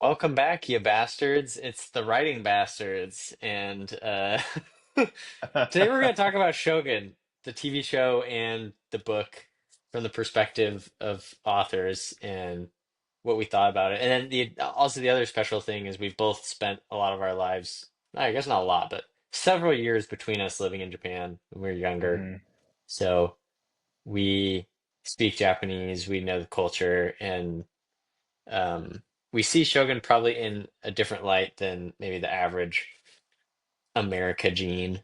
Welcome back, you bastards. It's the writing bastards. And today we're going to talk about Shogun, the TV show and the book from the perspective of authors and what we thought about it. And then also the other special thing is we've both spent a lot of our lives, I guess not a lot, but several years between us living in Japan when we were younger. hmm So we speak Japanese, we know the culture, and um, we see Shogun probably in a different light than maybe the average America gene.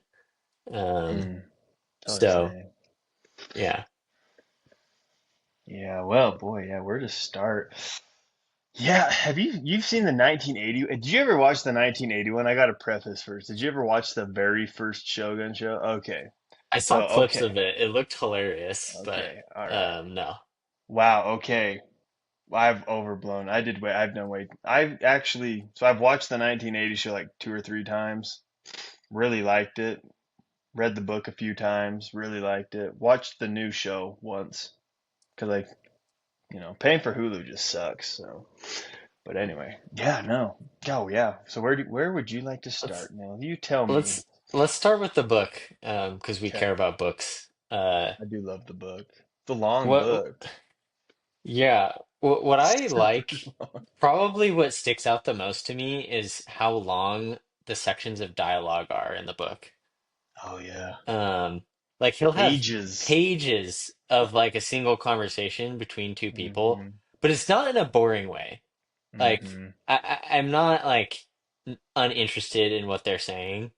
Um, Mm, totally so same. yeah, Yeah, well, boy, yeah, where to start? Yeah, you've seen the 1980? Did you ever watch the 1981? I got to preface first. Did you ever watch the very first Shogun show? Okay. I So, saw clips okay. of it. It looked hilarious, but Okay. All right. no. Wow, okay. I've overblown. I've done way. I've watched the 1980 show like two or three times. Really liked it. Read the book a few times. Really liked it. Watched the new show once because paying for Hulu just sucks. So, but anyway, yeah, no, oh yeah. So where would you like to Let's start, Neil? You tell me. let's start with the book because we Okay, care about books. I do love the book. It's a long What? book. Yeah, what I Super like, long. probably what sticks out the most to me is how long the sections of dialogue are in the book. Oh yeah, Um, like he'll have pages. pages of like a single conversation between two people, Mm-hmm. but it's not in a boring way. Like Mm-hmm. I'm not like uninterested in what they're saying.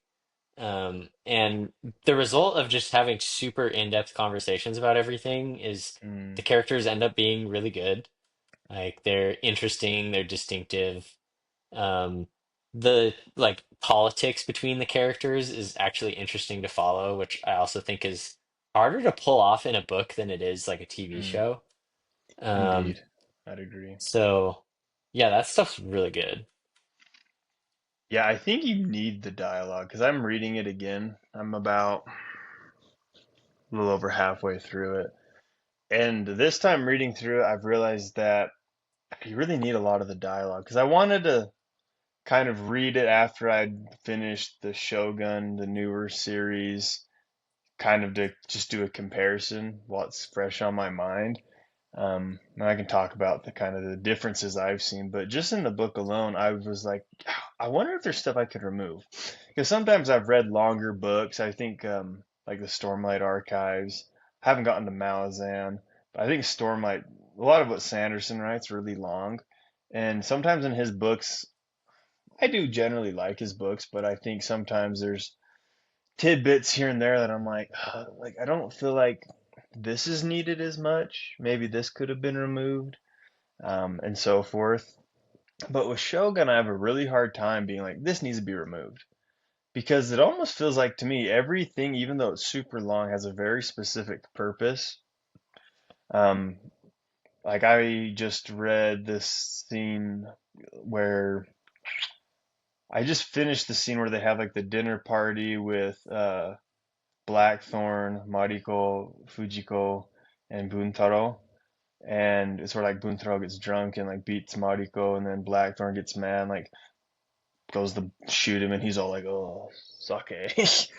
And the result of just having super in-depth conversations about everything is the Mm. characters end up being really good. Like they're interesting, they're distinctive. Um, the like politics between the characters is actually interesting to follow, which I also think is harder to pull off in a book than it is like a TV Mm. show. Um, Indeed, I'd agree. so yeah, that stuff's really good. Yeah, I think you need the dialogue because I'm reading it again. I'm about a little over halfway through it. And this time reading through it, I've realized that you really need a lot of the dialogue because I wanted to kind of read it after I'd finished the Shogun, the newer series, kind of to just do a comparison, what's fresh on my mind. And I can talk about the kind of the differences I've seen, but just in the book alone, I was like, I wonder if there's stuff I could remove. Because sometimes I've read longer books. I think like the Stormlight Archives. I haven't gotten to Malazan, but I think Stormlight, a lot of what Sanderson writes, really long. And sometimes in his books, I do generally like his books, but I think sometimes there's tidbits here and there that I'm like I don't feel like this is needed as much. Maybe this could have been removed, and so forth. But with Shogun, I have a really hard time being like, this needs to be removed. Because it almost feels like to me, everything, even though it's super long, has a very specific purpose. Um, like I just read this scene where I just finished the scene where they have like the dinner party with Blackthorn, Mariko, Fujiko, and Buntaro. And it's where like Buntaro gets drunk and like beats Mariko, and then Blackthorn gets mad, and, like goes to shoot him, and he's all like, "Oh, sake."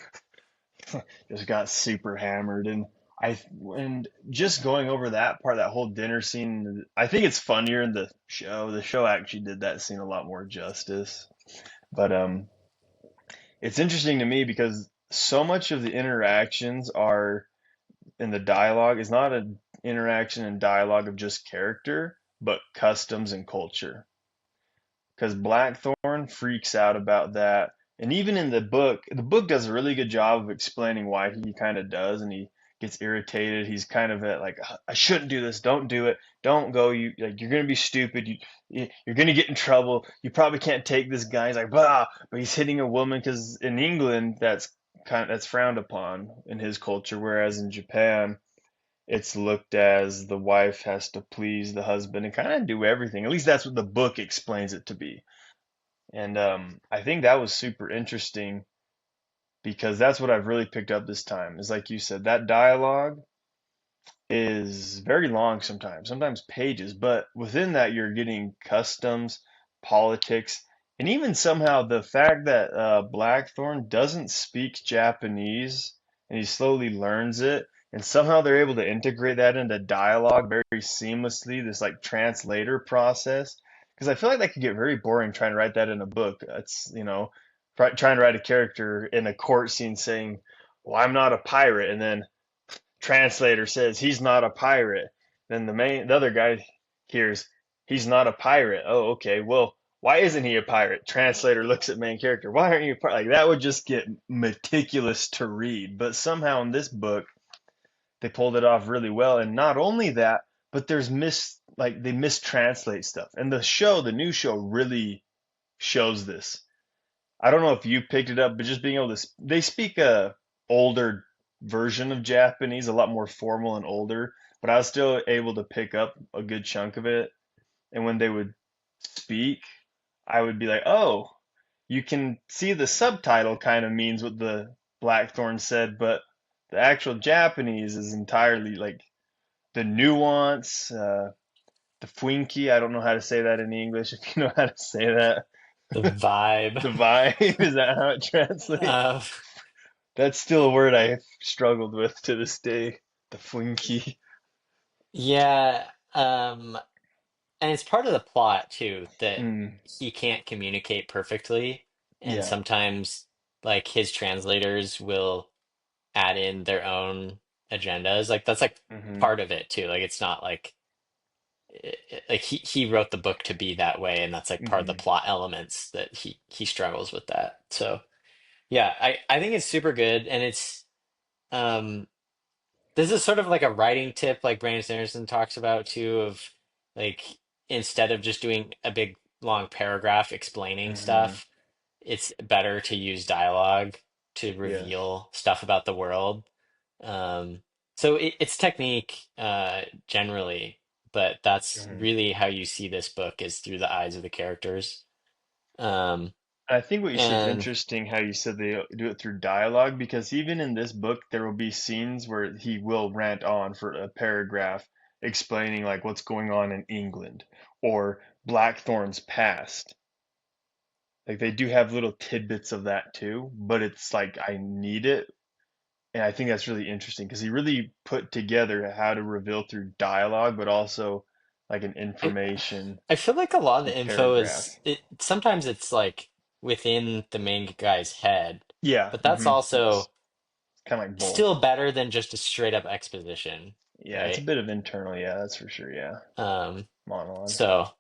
Just got super hammered, and just going over that part, that whole dinner scene. I think it's funnier in the show. The show actually did that scene a lot more justice, but it's interesting to me because so much of the interactions are in the dialogue is not an interaction and dialogue of just character, but customs and culture. Because Blackthorn freaks out about that. And even in the book does a really good job of explaining why he kind of does, and he gets irritated. He's kind of at like, I shouldn't do this. Don't do it. Don't go. You're gonna be stupid. You're gonna get in trouble. You probably can't take this guy. He's like, bah, but he's hitting a woman because in England that's frowned upon in his culture, whereas in Japan it's looked as the wife has to please the husband and kind of do everything. At least that's what the book explains it to be. And I think that was super interesting because that's what I've really picked up this time. Is like you said, that dialogue is very long sometimes pages, but within that you're getting customs. politics, and even somehow the fact that Blackthorn doesn't speak Japanese and he slowly learns it, and somehow they're able to integrate that into dialogue very seamlessly, this like translator process. Because I feel like that could get very boring trying to write that in a book. It's, trying to write a character in a court scene saying, "Well, I'm not a pirate," and then translator says he's not a pirate. Then the other guy hears he's not a pirate. Oh, okay. Well, why isn't he a pirate? Translator looks at main character. Why aren't you a pirate? Like that would just get meticulous to read. But somehow in this book they pulled it off really well. And not only that, but they mistranslate stuff. And the new show really shows this. I don't know if you picked it up, but just being able to, they speak a older version of Japanese, a lot more formal and older, but I was still able to pick up a good chunk of it. And when they would speak, I would be like, oh, you can see the subtitle kind of means what the Blackthorn said, but the actual Japanese is entirely like the nuance, the Fuinki. I don't know how to say that in English. If you know how to say that, The vibe. the vibe, is that how it translates? Uh, That's still a word I struggled with to this day. The Funky. yeah. And it's part of the plot too that Mm, he can't communicate perfectly, and yeah. sometimes like his translators will add in their own agendas. Like that's like Hmm. part of it too. Like it's not like like he wrote the book to be that way, and that's like part of the Hmm. plot elements that he struggles with that. So yeah, I think it's super good, and it's um this is sort of like a writing tip, like Brandon Sanderson talks about too, of like instead of just doing a big long paragraph explaining Hmm. stuff, it's better to use dialogue to Yes. reveal stuff about the world. Um, so it's technique generally, but that's Hmm. really how you see this book is through the eyes of the characters. Um, I think what you said is and interesting how you said they do it through dialogue because even in this book there will be scenes where he will rant on for a paragraph explaining like what's going on in England or Blackthorn's past. Like they do have little tidbits of that too, but it's like I need it. And I think that's really interesting because he really put together how to reveal through dialogue, but also like an I information I feel like a lot of through the info paragraph. is sometimes it's like within the main guy's head, Yeah, but that's yes. also Kind of like both. still better than just a straight up exposition, Yeah, it's a right? bit of internal. Yeah, that's for sure. Yeah, Um, monologue. so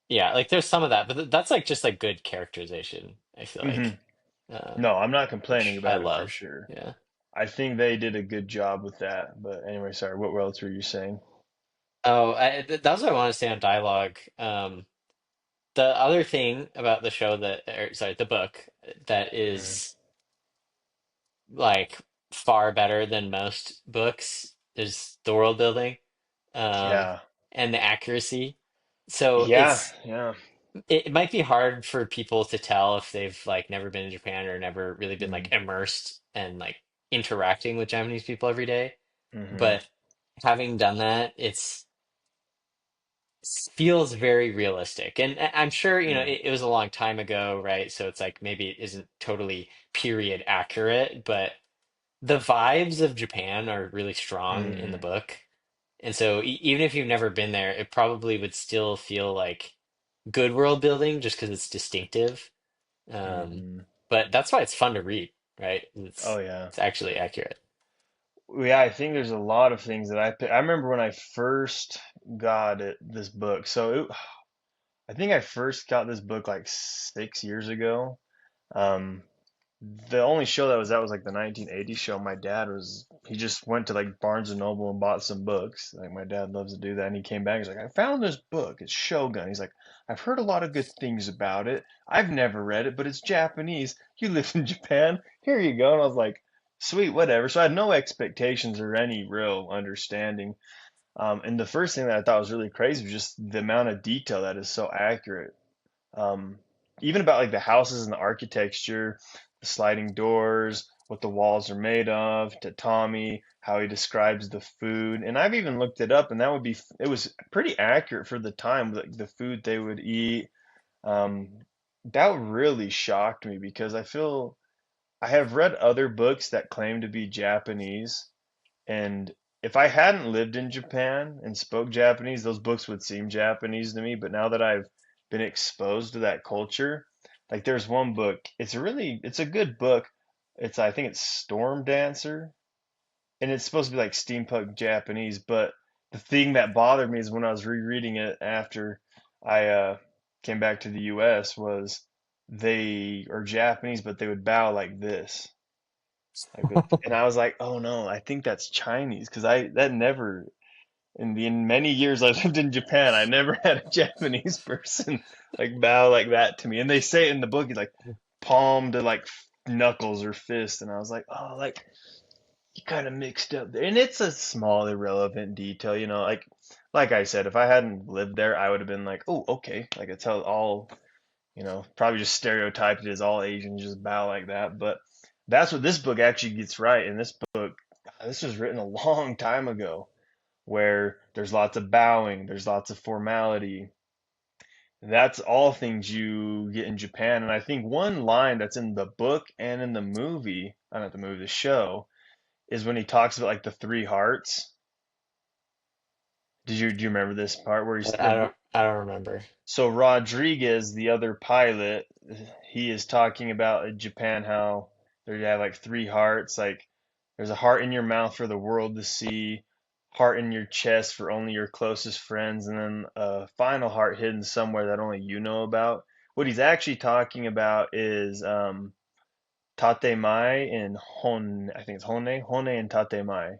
yeah, like there's some of that, but that's like just like good characterization, I feel Hmm. like, No, I'm not complaining which I about it for love. sure. Yeah. I think they did a good job with that. But anyway, sorry. What else were you saying? Oh, that's what I want to say on dialogue. The other thing about the show that, or sorry, the book that Mm. is like far better than most books is the world building, um, Yeah, and the accuracy. So yeah, yeah. it might be hard for people to tell if they've like never been to Japan or never really been like Mm. immersed and like interacting with Japanese people every day. Hmm. But having done that, feels very realistic. And I'm sure, Mm. it was a long time ago, right? So it's like maybe it isn't totally period accurate, but the vibes of Japan are really strong in the Mm. book. And so even if you've never been there, it probably would still feel like good world building just because it's distinctive. Um, Hmm. but that's why it's fun to read, right? Oh yeah. It's actually accurate. Yeah, I think there's a lot of things that I remember when I first got this book. I think I first got this book like 6 years ago. Um, the only show that was out was like the 1980 show. He just went to like Barnes and Noble and bought some books. Like my dad loves to do that. And he came back. He's like, I found this book. It's Shogun. He's like, I've heard a lot of good things about it. I've never read it, but it's Japanese. You live in Japan. Here you go. And I was like, sweet, whatever. So I had no expectations or any real understanding. And the first thing that I thought was really crazy was just the amount of detail that is so accurate. Um, Even about like the houses and the architecture, the sliding doors, what the walls are made of, tatami, how he describes the food. And I've even looked it up, and it was pretty accurate for the time, like the food they would eat. Um, that really shocked me because I feel I have read other books that claim to be Japanese, and if I hadn't lived in Japan and spoke Japanese, those books would seem Japanese to me. But now that I've been exposed to that culture, like there's one book, it's a good book. I think it's Storm Dancer, and it's supposed to be like steampunk Japanese, but the thing that bothered me is when I was rereading it after I came back to the US was they are Japanese, but they would bow like this. And I was like, oh no, I think that's Chinese because I that never in the in many years I lived in Japan, I never had a Japanese person like bow like that to me. And they say it in the book, he's like palm to like knuckles or fist, and I was like, oh, like you kind of mixed up there. And it's a small irrelevant detail, like I said, if I hadn't lived there, I would have been like, oh, okay, like it's how all, probably just stereotyped it as all Asians just bow like that. But that's what this book actually gets right. And this book, this was written a long time ago, where there's lots of bowing, there's lots of formality. That's all things you get in Japan. And I think one line that's in the book and in the movie, not the movie, the show, is when he talks about like the three hearts. Do you remember this part where he's I don't remember. so Rodriguez, the other pilot, he is talking about in Japan how they have like three hearts, like there's a heart in your mouth for the world to see, heart in your chest for only your closest friends, and then a final heart hidden somewhere that only you know about. What he's actually talking about is Tatemai and Hon, I think it's Hone and Tatemai.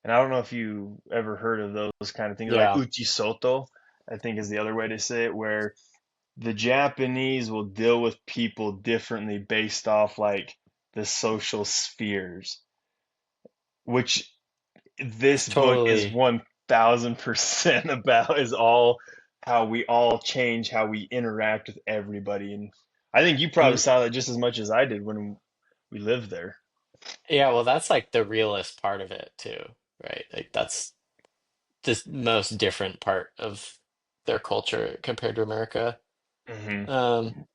And I don't know if you ever heard of those kind of things, like Yeah, Uchisoto, I think is the other way to say it, where the Japanese will deal with people differently based off like the social spheres, which it's this book is totally. 1000% about, is all how we all change how we interact with everybody. And I think you probably And saw that just as much as I did when we lived there. yeah, well, that's like the realist part of it too, right? Like that's the most different part of their culture compared to America. Hmm. Um,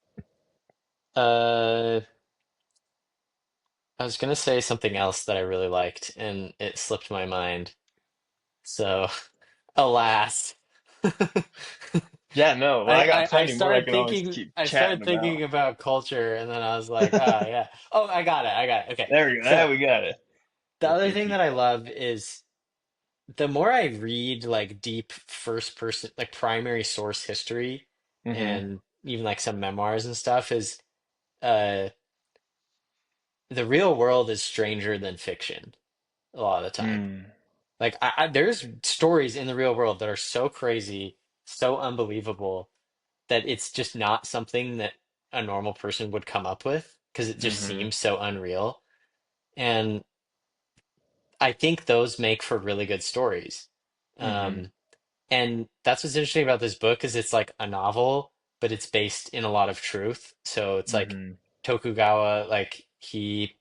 uh, I was gonna say something else that I really liked, and it slipped my mind. So, alas. Yeah, no, well, I got I plenty more I started can always thinking keep I started chatting about. thinking about culture, and then I was like, ah, yeah. Oh, I got it. Okay. There we go. So We got it. the Let other them thing keep that I going. love is the more I read like deep first person, like primary source history, Hmm. and even like some memoirs and stuff, is uh the real world is stranger than fiction a lot of the time. Mm. Like there's stories in the real world that are so crazy, so unbelievable that it's just not something that a normal person would come up with because it just Hmm. seems so unreal. And I think those make for really good stories. Hmm. Um, and that's what's interesting about this book is it's like a novel, but it's based in a lot of truth. So it's like Hmm. Tokugawa, like he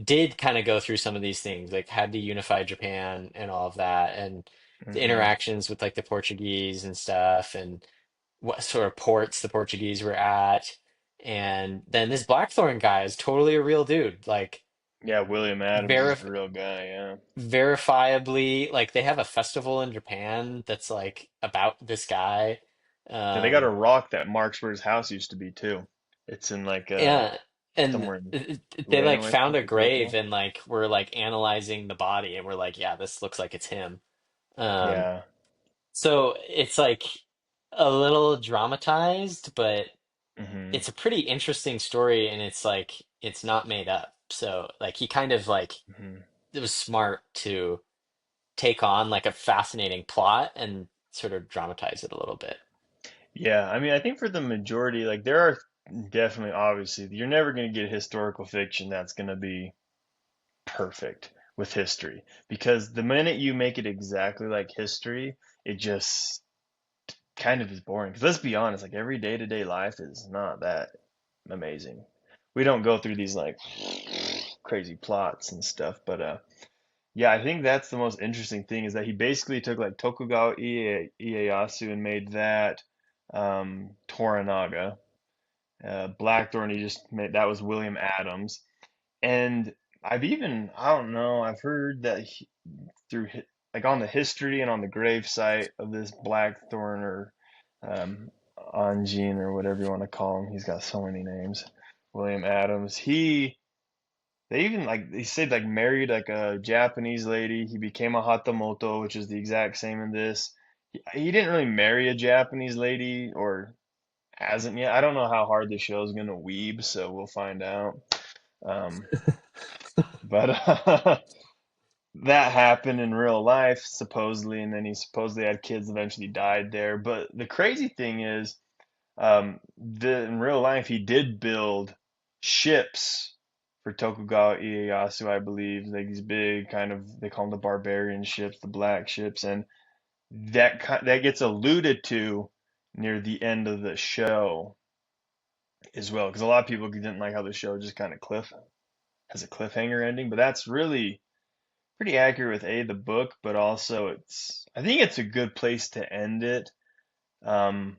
did kind of go through some of these things, like had to unify Japan and all of that, and the Hmm. interactions with like the Portuguese and stuff, and what sort of ports the Portuguese were at. And then this Blackthorn guy is totally a real dude, like Yeah, William Adams is verif a real guy. Yeah. verifiably, like they have a festival in Japan that's like about this guy. Yeah, they got a Um, rock that marks where his house used to be too. It's in like yeah, and somewhere in they like Ueno, I found think, a or grave Tokyo. and like were like analyzing the body and we're like, yeah, this looks like it's him. Um, Yeah. so it's like a little dramatized, but Hmm. it's a pretty interesting story and it's like it's not made up. So like he kind of like Hmm. it was smart to take on like a fascinating plot and sort of dramatize it a little bit. Yeah, I mean, I think for the majority, like there are definitely, obviously, you're never going to get historical fiction that's going to be perfect with history because the minute you make it exactly like history, it just kind of is boring. Because let's be honest, like every day-to-day life is not that amazing. We don't go through these like crazy plots and stuff, but yeah, I think that's the most interesting thing is that he basically took like Tokugawa Ieyasu and made that. Toranaga. Blackthorn, he just made that was William Adams. And I don't know, I've heard that through like on the history and on the grave site of this Blackthorn or um, Angine or whatever you want to call him. He's got so many names. William Adams. They even like they said like married like a Japanese lady. He became a hatamoto, which is the exact same in this. He didn't really marry a Japanese lady or hasn't yet. I don't know how hard the show is gonna weeb, so we'll find out. Um, but that happened in real life, supposedly, and then he supposedly had kids, eventually died there. But the crazy thing is, in real life, he did build ships for Tokugawa Ieyasu, I believe, like these big kind of, they call them the barbarian ships, the black ships, and that gets alluded to near the end of the show as well, because a lot of people didn't like how the show just kind of has a cliffhanger ending, but that's really pretty accurate with the book, but also I think it's a good place to end it. Um,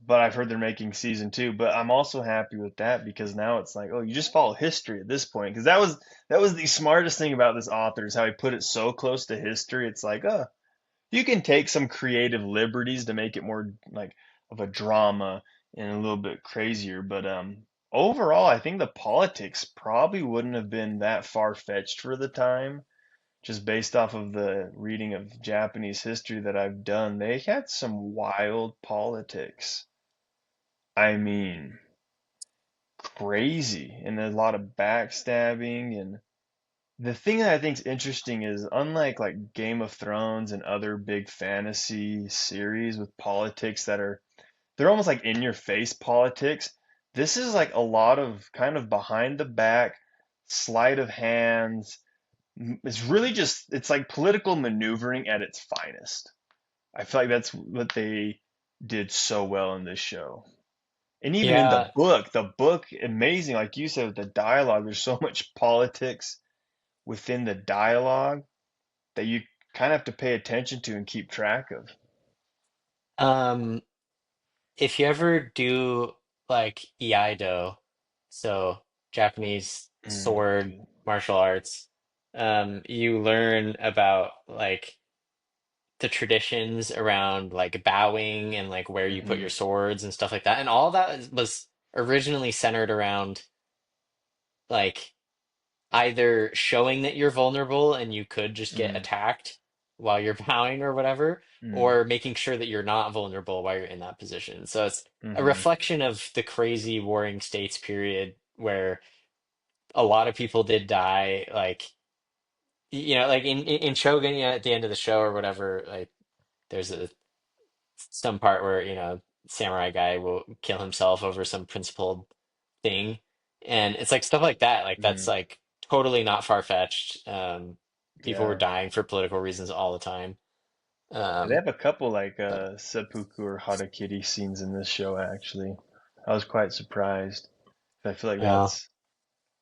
but I've heard they're making season two, but I'm also happy with that because now it's like, oh, you just follow history at this point, because that was the smartest thing about this author is how he put it so close to history. It's like, oh, you can take some creative liberties to make it more like of a drama and a little bit crazier, but overall, I think the politics probably wouldn't have been that far-fetched for the time just based off of the reading of Japanese history that I've done, they had some wild politics. I mean, crazy, and a lot of backstabbing. And the thing that I think is interesting is, unlike like Game of Thrones and other big fantasy series with politics they're almost like in your face politics. This is like a lot of kind of behind the back, sleight of hands. It's really just it's like political maneuvering at its finest. I feel like that's what they did so well in this show. And even in Yeah, the book, amazing, like you said, with the dialogue, there's so much politics within the dialogue that you kind of have to pay attention to and keep track of. um, if you ever do like Iaido, so Japanese sword Dude. martial arts, you learn about like the traditions around like bowing and like where you put Hmm. your swords and stuff like that. And all that was originally centered around like either showing that you're vulnerable and you could just get Mm, attacked while you're bowing or whatever, mm, or making sure that you're not vulnerable while you're in that position. So it's a hmm, reflection of the crazy warring states period where a lot of people did die. Like, like in Shogun, at the end of the show or whatever, like there's some part where, samurai guy will kill himself over some principled thing. And it's like stuff like that. Like that's mm. like totally not far-fetched. People were Yeah. dying for political reasons all the time. They Um, have a couple like but seppuku or harakiri scenes in this show, actually. I was quite surprised. I feel like yeah.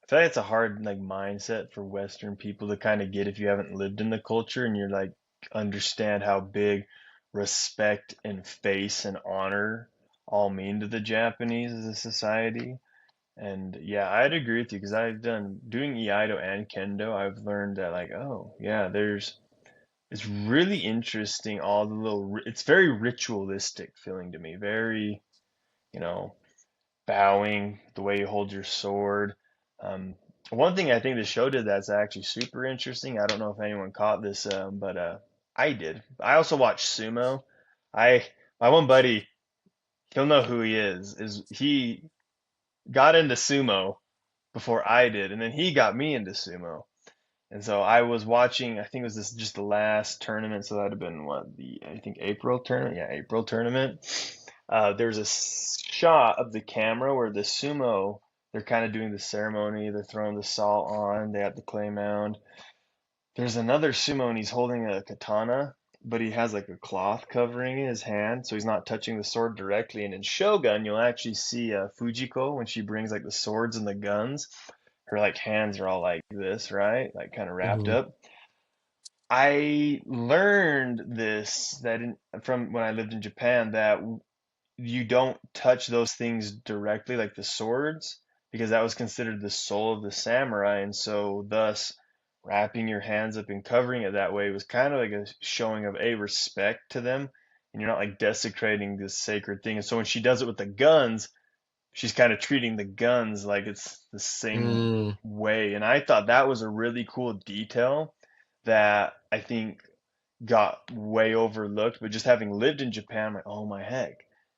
I feel like it's a hard like mindset for Western people to kind of get if you haven't lived in the culture and you're like understand how big respect and face and honor all mean to the Japanese as a society. And yeah, I'd agree with you because I've done doing Iaido and Kendo. I've learned that like, oh yeah, it's really interesting. All the it's very ritualistic feeling to me. Very, you know, bowing, the way you hold your sword. Um, one thing I think the show did that's actually super interesting. I don't know if anyone caught this, but I did. I also watched sumo. I my one buddy, he'll know who he is. Is he got into sumo before I did, and then he got me into sumo. And so I was watching. I think it was this just the last tournament, so that'd have been what the I think April tournament. Yeah, April tournament. There's a shot of the camera where the sumo, they're kind of doing the ceremony. They're throwing the salt on. They have the clay mound. There's another sumo and he's holding a katana, but he has like a cloth covering his hand, so he's not touching the sword directly. And in Shogun, you'll actually see Fujiko when she brings like the swords and the guns. Her like hands are all like this, right? Like kind of wrapped Hmm. up. I learned from when I lived in Japan that you don't touch those things directly, like the swords, because that was considered the soul of the samurai, and so thus wrapping your hands up and covering it that way was kind of like a showing of a respect to them, and you're not like desecrating this sacred thing. And so when she does it with the guns, she's kind of treating the guns like it's the same Mm, way. And I thought that was a really cool detail that I think got way overlooked. But just having lived in Japan, I'm like, oh my heck,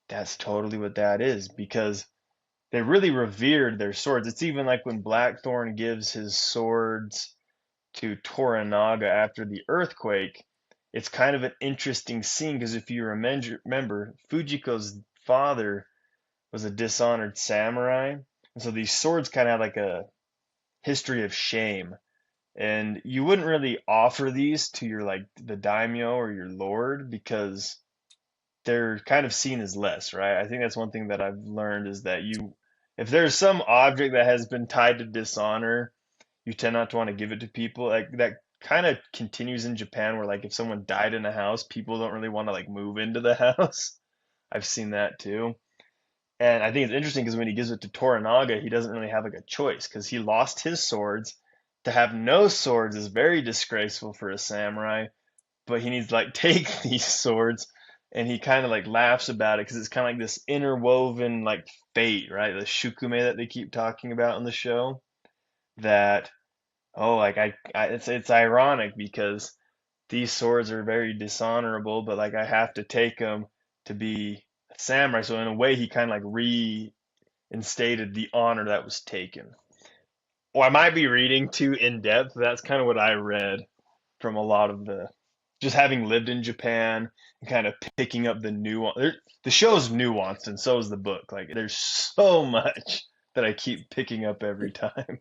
that's totally what that is because they really revered their swords. It's even like when Blackthorn gives his swords to Toranaga after the earthquake. It's kind of an interesting scene because if you remember, Fujiko's father was a dishonored samurai. And so these swords kind of have like a history of shame. And you wouldn't really offer these to your like the daimyo or your lord because they're kind of seen as less, right? I think that's one thing that I've learned is that if there's some object that has been tied to dishonor, you tend not to want to give it to people. Like that kind of continues in Japan where like if someone died in a house, people don't really want to like move into the house. I've seen that too. And I think it's interesting because when he gives it to Toranaga, he doesn't really have like a choice because he lost his swords. To have no swords is very disgraceful for a samurai, but he needs to like take these swords and he kind of like laughs about it because it's kind of like this interwoven like fate, right? The shukume that they keep talking about in the show that oh like it's ironic because these swords are very dishonorable, but like I have to take them to be a samurai. So in a way, he kind of like reinstated the honor that was taken. Well, I might be reading too in depth. That's kind of what I read from a lot of the just having lived in Japan and kind of picking up the nuance. The show's nuanced, and so is the book. Like there's so much that I keep picking up every time.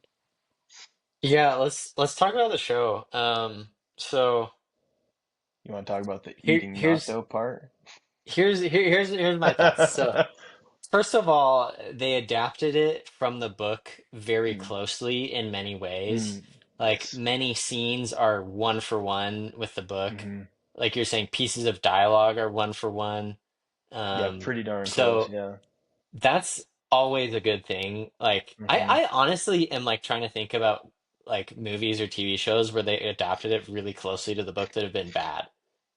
yeah, let's talk about the show. So You want to talk about the here eating here's natto part? here's my thoughts. So first of all, they adapted it from the book very Mm, closely in many ways. mm, Like yes. many scenes are one for one with the book. Hmm. Like you're saying, pieces of dialogue are one for one. Yeah, Um, pretty darn close. so Yeah. that's always a good thing. Like Hmm. I honestly am like trying to think about like movies or TV shows where they adapted it really closely to the book that have been bad.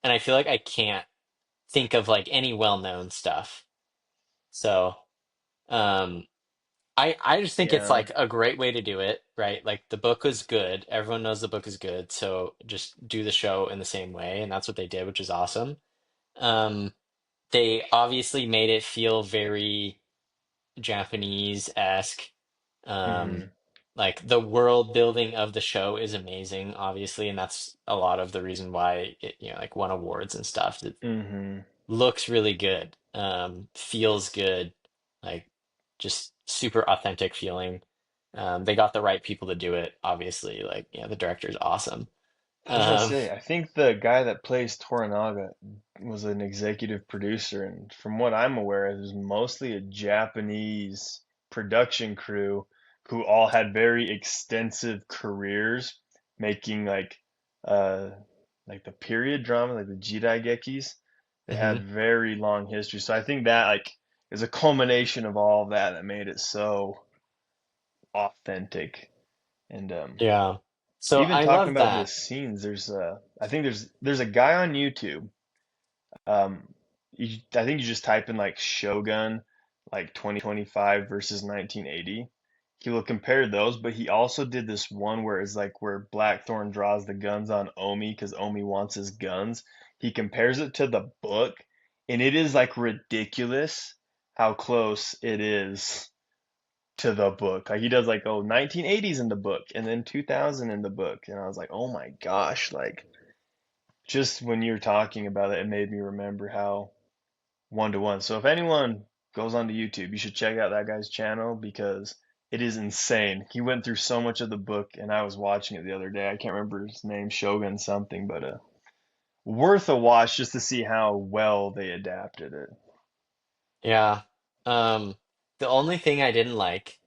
And I feel like I can't think of like any well-known stuff. So, um I just think it's Yeah. like a great way to do it, right? Like the book was good. Everyone knows the book is good, so just do the show in the same way, and that's what they did, which is awesome. Um, they obviously made it feel very Japanese-esque. Um, Hmm. like the world building of the show is amazing, obviously, and that's a lot of the reason why it, like won awards and stuff. It Hmm. looks really good, feels good, like just super authentic feeling. They got the right people to do it, obviously. Like, yeah, the director's awesome. I was gonna Um, say, I think the guy that plays Toranaga was an executive producer, and from what I'm aware, it was mostly a Japanese production crew who all had very extensive careers making uh like the period drama, like the Jiraigekis. They had mhm. very long history. So I think that like is a culmination of all of that that made it so authentic. And Yeah. So even I talking love about the that. scenes, I think there's a guy on YouTube. Um, I think you just type in like Shogun, like 2025 versus 1980. He will compare those, but he also did this one where it's like where Blackthorn draws the guns on Omi because Omi wants his guns. He compares it to the book, and it is like ridiculous how close it is to the book. Like he does like 1980s in the book and then 2000 in the book. And I was like, "Oh my gosh, like just when you're talking about it, it made me remember how one to one." So if anyone goes onto YouTube, you should check out that guy's channel because it is insane. He went through so much of the book and I was watching it the other day. I can't remember his name, Shogun something, but worth a watch just to see how well they adapted it. Yeah. Um, the only thing I didn't like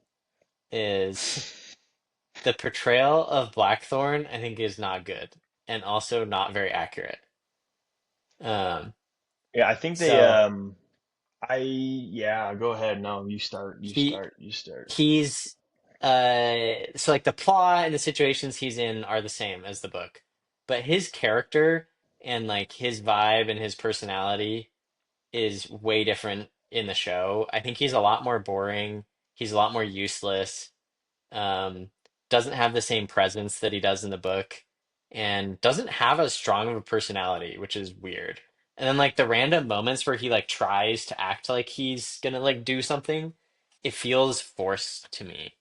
is the portrayal of Blackthorn, I think is not good and also not very accurate. Um, Yeah, I think they so Yeah, go ahead. No, He you start. he's so like the plot and the situations he's in are the same as the book, but his character and like his vibe and his personality is way different in the show. I think he's a lot more boring. He's a lot more useless. Um, doesn't have the same presence that he does in the book, and doesn't have as strong of a personality, which is weird. And then like the random moments where he like tries to act like he's gonna like do something, it feels forced to me.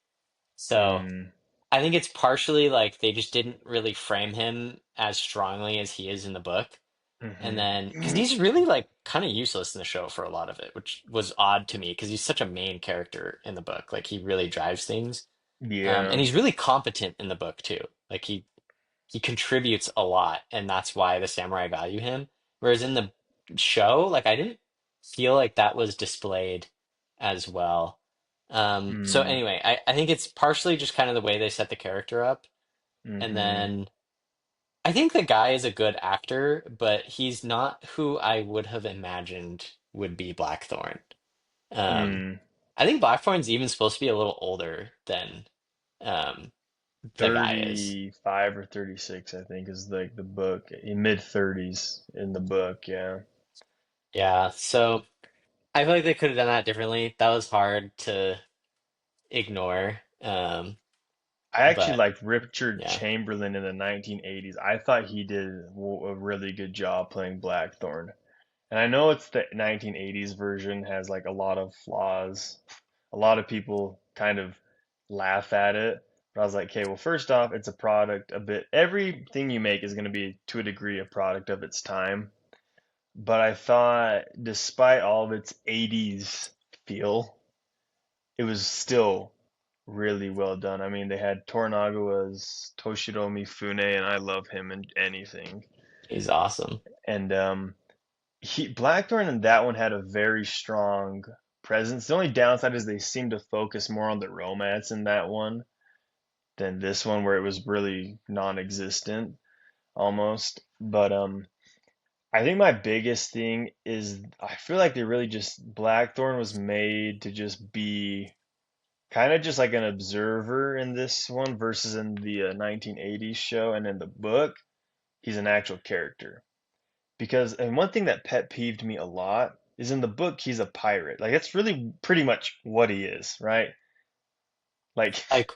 So Mm, I think it's partially like they just didn't really frame him as strongly as he is in the book. And then, because mm-hmm. he's really like kind of useless in the show for a lot of it, which was odd to me because he's such a main character in the book. Like he really drives things. And Yeah. he's really competent in the book too. Like he contributes a lot, and that's why the samurai value him. Whereas in the show, like I didn't feel like that was displayed as well. So Mm, anyway, I think it's partially just kind of the way they set the character up, and mm-hmm. then I think the guy is a good actor, but he's not who I would have imagined would be Blackthorn. Um, Mm. I think Blackthorn's even supposed to be a little older than um, the guy is. 35 or 36, I think, is like the book. In mid 30s in the book, yeah. Yeah, so I feel like they could have done that differently. That was hard to ignore. I actually But liked Richard yeah, Chamberlain in the 1980s. I thought he did a really good job playing Blackthorn. And I know it's the 1980s version has like a lot of flaws. A lot of people kind of laugh at it. But I was like, okay, well, first off, it's a product a bit, everything you make is going to be to a degree a product of its time. But I thought, despite all of its 80s feel, it was still really well done. I mean, they had Tornagawa's Toshiro Mifune, and I love him in anything. he's awesome. And Blackthorn in that one had a very strong presence. The only downside is they seem to focus more on the romance in that one than this one, where it was really non-existent almost. But I think my biggest thing is I feel like they really just Blackthorn was made to just be kind of just like an observer in this one versus in the 1980s show and in the book, he's an actual character. Because and one thing that pet peeved me a lot is in the book he's a pirate. Like that's really pretty much what he is, right? Like Like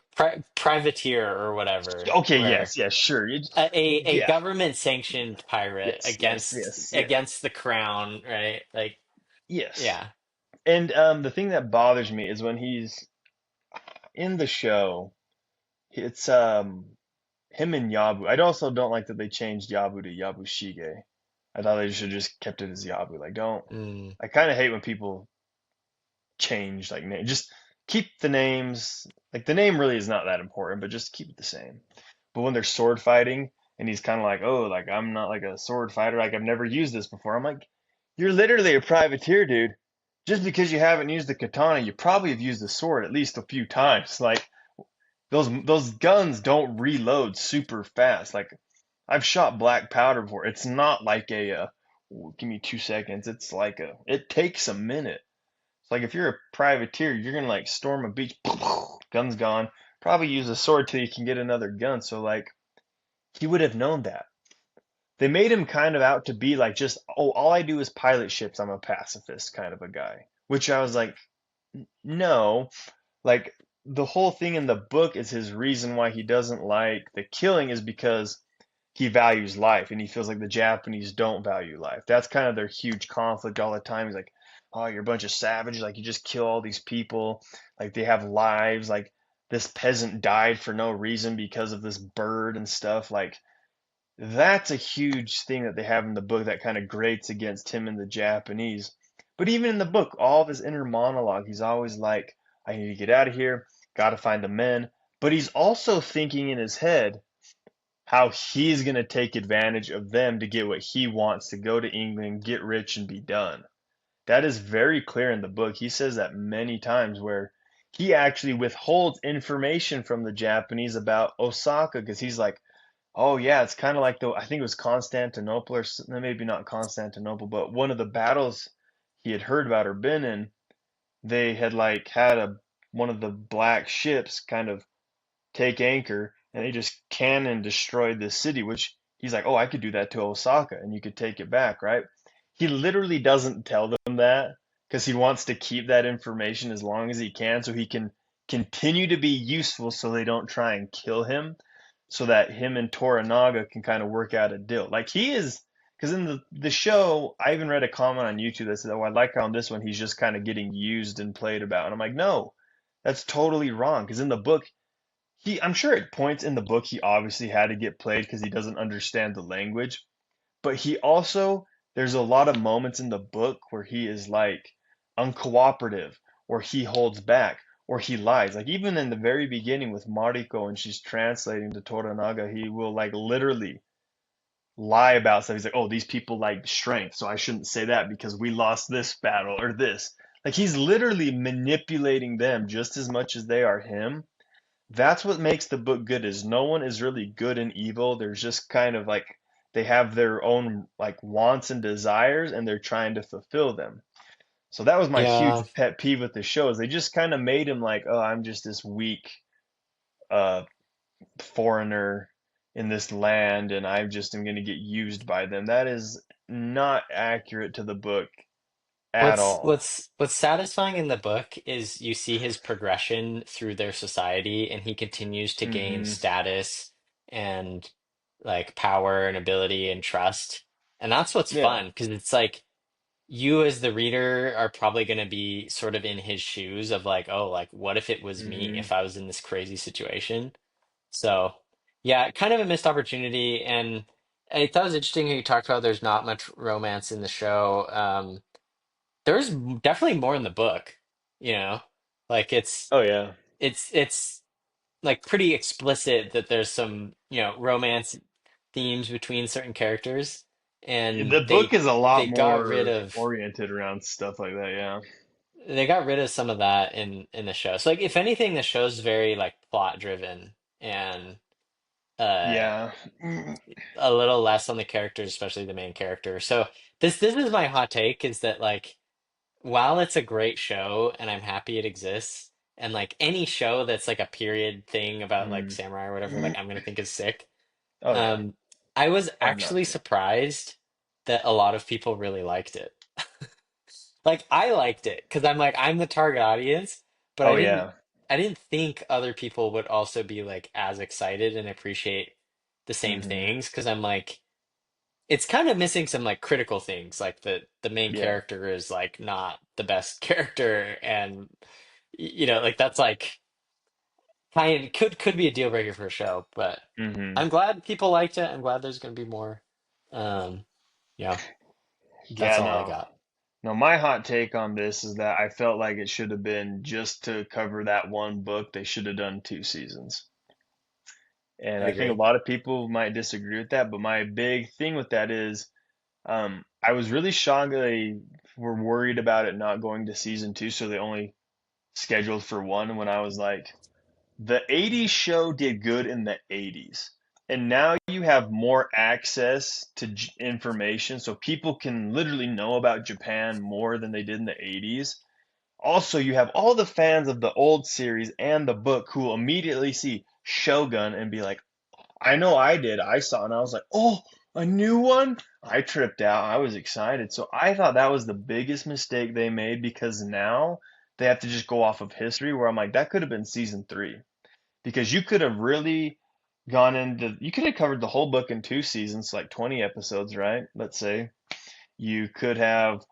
privateer or whatever, okay, where yes, yes, sure. a Yeah. government sanctioned pirate Yes, yes, yes, yeah. against the crown, right? Like Yes. yeah. And the thing that bothers me is when he's in the show, it's him and Yabu. I also don't like that they changed Yabu to Yabushige. I thought they should have just kept it as Yabu. Like, don't. Mm. I kind of hate when people change like name. Just keep the names. Like the name really is not that important, but just keep it the same. But when they're sword fighting, and he's kind of like, oh, like I'm not like a sword fighter. Like I've never used this before. I'm like, you're literally a privateer, dude. Just because you haven't used the katana, you probably have used the sword at least a few times. Like those guns don't reload super fast. Like I've shot black powder before. It's not like give me 2 seconds. It's like it takes a minute. It's like if you're a privateer, you're gonna like storm a beach, gun's gone. Probably use a sword till you can get another gun. So like he would have known that. They made him kind of out to be like just, oh, all I do is pilot ships. I'm a pacifist kind of a guy. Which I was like, no. Like the whole thing in the book is his reason why he doesn't like the killing is because he values life and he feels like the Japanese don't value life. That's kind of their huge conflict all the time. He's like, "Oh, you're a bunch of savages, like you just kill all these people, like they have lives, like this peasant died for no reason because of this bird and stuff." Like that's a huge thing that they have in the book that kind of grates against him and the Japanese. But even in the book, all of his inner monologue, he's always like, I need to get out of here, gotta find the men. But he's also thinking in his head how he's going to take advantage of them to get what he wants to go to England, get rich, and be done. That is very clear in the book. He says that many times where he actually withholds information from the Japanese about Osaka because he's like, oh yeah, it's kind of like I think it was Constantinople or maybe not Constantinople, but one of the battles he had heard about or been in, they had like had a one of the black ships kind of take anchor, and they just can and destroyed this city, which he's like, oh, I could do that to Osaka and you could take it back, right? He literally doesn't tell them that because he wants to keep that information as long as he can so he can continue to be useful so they don't try and kill him, so that him and Toranaga can kind of work out a deal. Like he is, because in the show, I even read a comment on YouTube that said, "Oh, I like how on this one he's just kind of getting used and played about." And I'm like, no, that's totally wrong. Because in the book, I'm sure at points in the book he obviously had to get played because he doesn't understand the language. But he also, there's a lot of moments in the book where he is like uncooperative, or he holds back, or he lies. Like even in the very beginning with Mariko and she's translating to Toranaga, he will like literally lie about stuff. He's like, oh, these people like strength, so I shouldn't say that because we lost this battle or this. Like he's literally manipulating them just as much as they are him. That's what makes the book good, is no one is really good and evil. There's just kind of like they have their own like wants and desires and they're trying to fulfill them. So that was my Yeah. huge pet peeve with the show, is they just kind of made him like, oh, I'm just this weak uh foreigner in this land and I just am going to get used by them. That is not accurate to the book at all. What's satisfying in the book is you see his progression through their society and he continues to gain Hmm. status and like power and ability and trust. And that's what's Yeah. fun because it's like you as the reader are probably going to be sort of in his shoes of like, oh, like what if it was me Hmm. if I was in this crazy situation? So, yeah, kind of a missed opportunity. And I thought it was interesting how you talked about there's not much romance in the show. There's definitely more in the book, you know, like Oh yeah. it's like pretty explicit that there's some, romance themes between certain characters, and The book is a lot they got rid more of oriented around stuff like that, yeah. they got rid of some of that in the show. So like if anything, the show's very like plot driven and uh Yeah. Mm. a little less on the characters, especially the main character. So this is my hot take is that like while it's a great show and I'm happy it exists, and like any show that's like a period thing about like Mm. samurai or whatever, like Mm. I'm gonna think is sick. Oh yeah. Um, I was Hard not actually to. surprised that a lot of people really liked it. Like I liked it because I'm like I'm the target audience, but Oh yeah. I didn't think other people would also be like as excited and appreciate the same Hmm. things because I'm like it's kind of missing some like critical things like the main Yeah. character is like not the best character, and like that's like kind could be a deal breaker for a show, but Hmm. I'm glad people liked it. I'm glad there's going to be more. um yeah, that's Yeah, all I no. got. No, my hot take on this is that I felt like it should have been, just to cover that one book, they should have done 2 seasons. And I'd I think a agree. lot of people might disagree with that, but my big thing with that is, I was really shocked that they were worried about it not going to season 2, so they only scheduled for one, when I was like, the 80s show did good in the 80s. And now you have more access to information, so people can literally know about Japan more than they did in the 80s. Also, you have all the fans of the old series and the book who will immediately see Shogun and be like, I know I did. I saw it and I was like, oh, a new one? I tripped out. I was excited. So I thought that was the biggest mistake they made, because now they have to just go off of history, where I'm like, that could have been season 3, because you could have really you could have covered the whole book in 2 seasons, like 20 episodes, right? Let's say you could have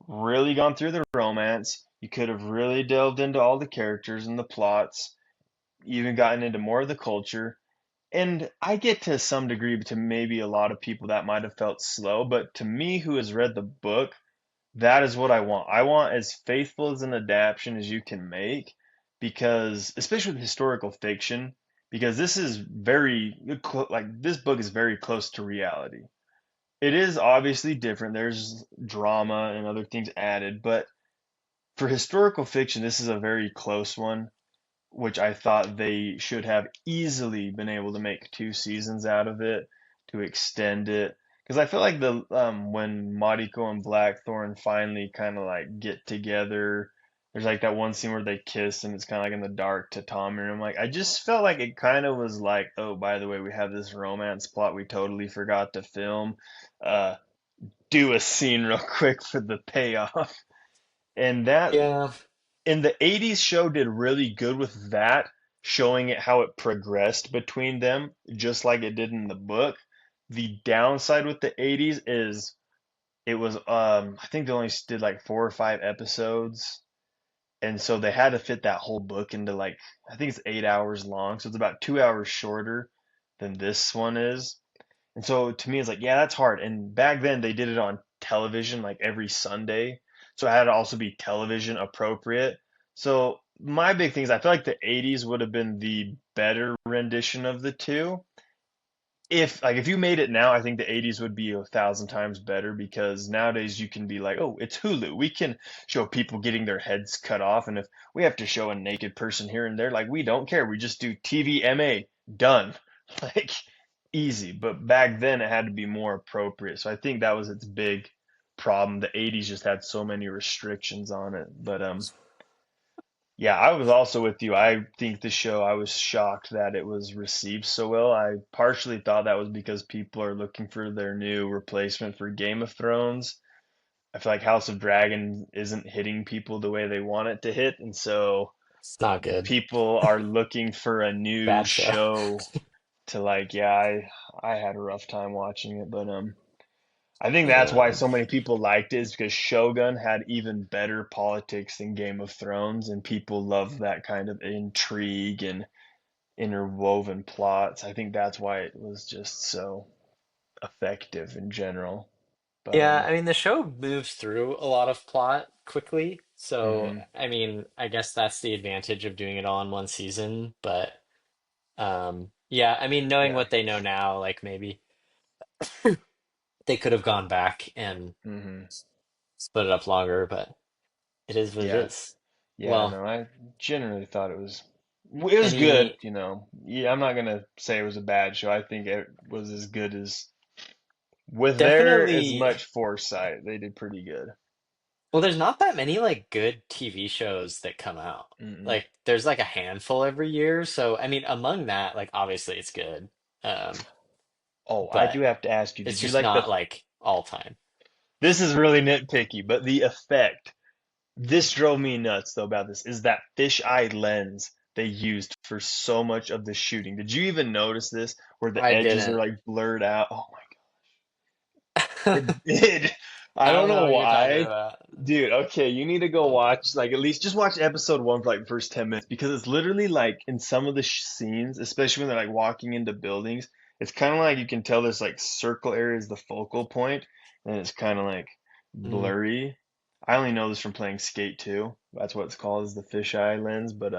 really gone through the romance. You could have really delved into all the characters and the plots, even gotten into more of the culture. And I get to some degree, to maybe a lot of people that might have felt slow, but to me, who has read the book, that is what I want. I want as faithful as an adaptation as you can make, because especially with historical fiction, because this is very like this book is very close to reality. It is obviously different. There's drama and other things added, but for historical fiction, this is a very close one, which I thought they should have easily been able to make 2 seasons out of it, to extend it. because I feel like the when Mariko and Blackthorn finally kind of like get together, there's like that one scene where they kiss and it's kind of like in the dark to Tommy, and I'm like, I just felt like it kind of was like, oh, by the way, we have this romance plot we totally forgot to film. Uh, do a scene real quick for the payoff, and that Yeah. in the 80s show did really good with that, showing it how it progressed between them, just like it did in the book. The downside with the 80s is it was I think they only did like 4 or 5 episodes, and so they had to fit that whole book into like I think it's 8 hours long, so it's about 2 hours shorter than this one is. And so to me, it's like, yeah, that's hard. And back then they did it on television like every Sunday. So it had to also be television appropriate. So my big thing is I feel like the 80s would have been the better rendition of the two. If you made it now, I think the 80s would be 1,000 times better because nowadays you can be like, oh, it's Hulu. We can show people getting their heads cut off. And if we have to show a naked person here and there, like we don't care. We just do TVMA, done. Like easy. But back then it had to be more appropriate. So I think that was its big problem. The 80s just had so many restrictions on it. But yeah, I was also with you. I think the show, I was shocked that it was received so well. I partially thought that was because people are looking for their new replacement for Game of Thrones. I feel like House of Dragon isn't hitting people the way they want it to hit, and so It's not good. people are looking for a new Bad show. show to like, yeah, I had a rough time watching it, but I think that's why Um, so many people liked it is because Shogun had even better politics than Game of Thrones, and people love that kind of intrigue and interwoven plots. I think that's why it was just so effective in general. But yeah, I mean the show moves through a lot of plot quickly, so mhm, I mean I guess that's the advantage of doing it all in one season. But yeah, I mean knowing yeah, what they know now, like maybe they could have gone back and mhm, split it up longer, but it is what it yeah, is. yeah. Well, No, I generally thought it was good. any Yeah, I'm not gonna say it was a bad show. I think it was as good as with their as definitely. much foresight. They did pretty good. Well, there's not that many like good TV shows that come out. Mm-mm. Like there's like a handful every year. So I mean among that, like obviously it's good. Um, Oh, I do but have to ask you, it's did you just like not like all time. this is really nitpicky, but the effect, this drove me nuts though about this, is that fisheye lens they used for so much of the shooting. Did you even notice this, where the I edges are didn't. like blurred out? Oh my God, I it did. I don't don't know know what you're talking why. about. Dude, okay, you need to go Uh, watch, like, at least just watch episode one for like the first 10 minutes because it's literally like in some of the scenes, especially when they're like walking into buildings, it's kind of like you can tell this like circle area is the focal point and it's kind of like mm, blurry. I only know this from playing Skate 2. That's what it's called, is the fisheye lens, but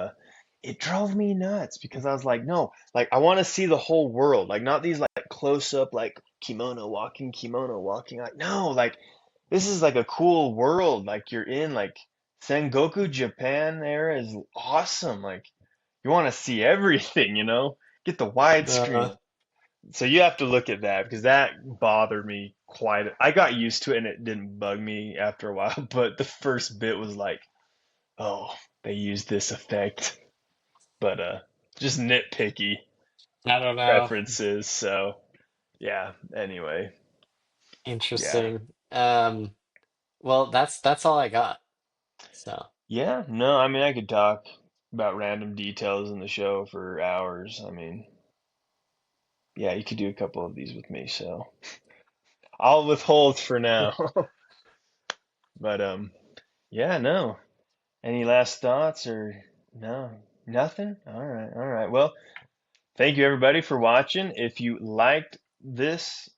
it drove me nuts because I was like, no, like I want to see the whole world, like not these like close up like kimono walking, like no, like this is like a cool world. Like you're in like Sengoku Japan era is awesome. Like you want to see everything, Get the uh, widescreen. So you have to look at that because that bothered me quite. I got used to it and it didn't bug me after a while, but the first bit was like, oh, they used this effect. But just nitpicky I don't know. preferences. So yeah, anyway. Yeah. Interesting. Well, that's all I got. So, Yeah, no, I mean, I could talk about random details in the show for hours. I mean, yeah, you could do a couple of these with me, so I'll withhold for now. But yeah, no. Any last thoughts or no? Nothing? All right, all right. Well, thank you everybody for watching. If you liked this,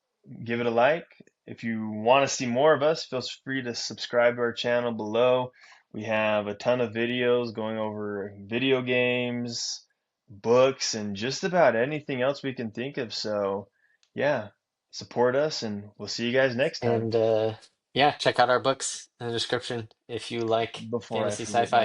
give it a like. If you want to see more of us, feel free to subscribe to our channel below. We have a ton of videos going over video games, books, and just about anything else we can think of. So, yeah, support us, and we'll see you guys next time. and yeah, check out our books in the description if you like Before I fantasy forget my sci-fi.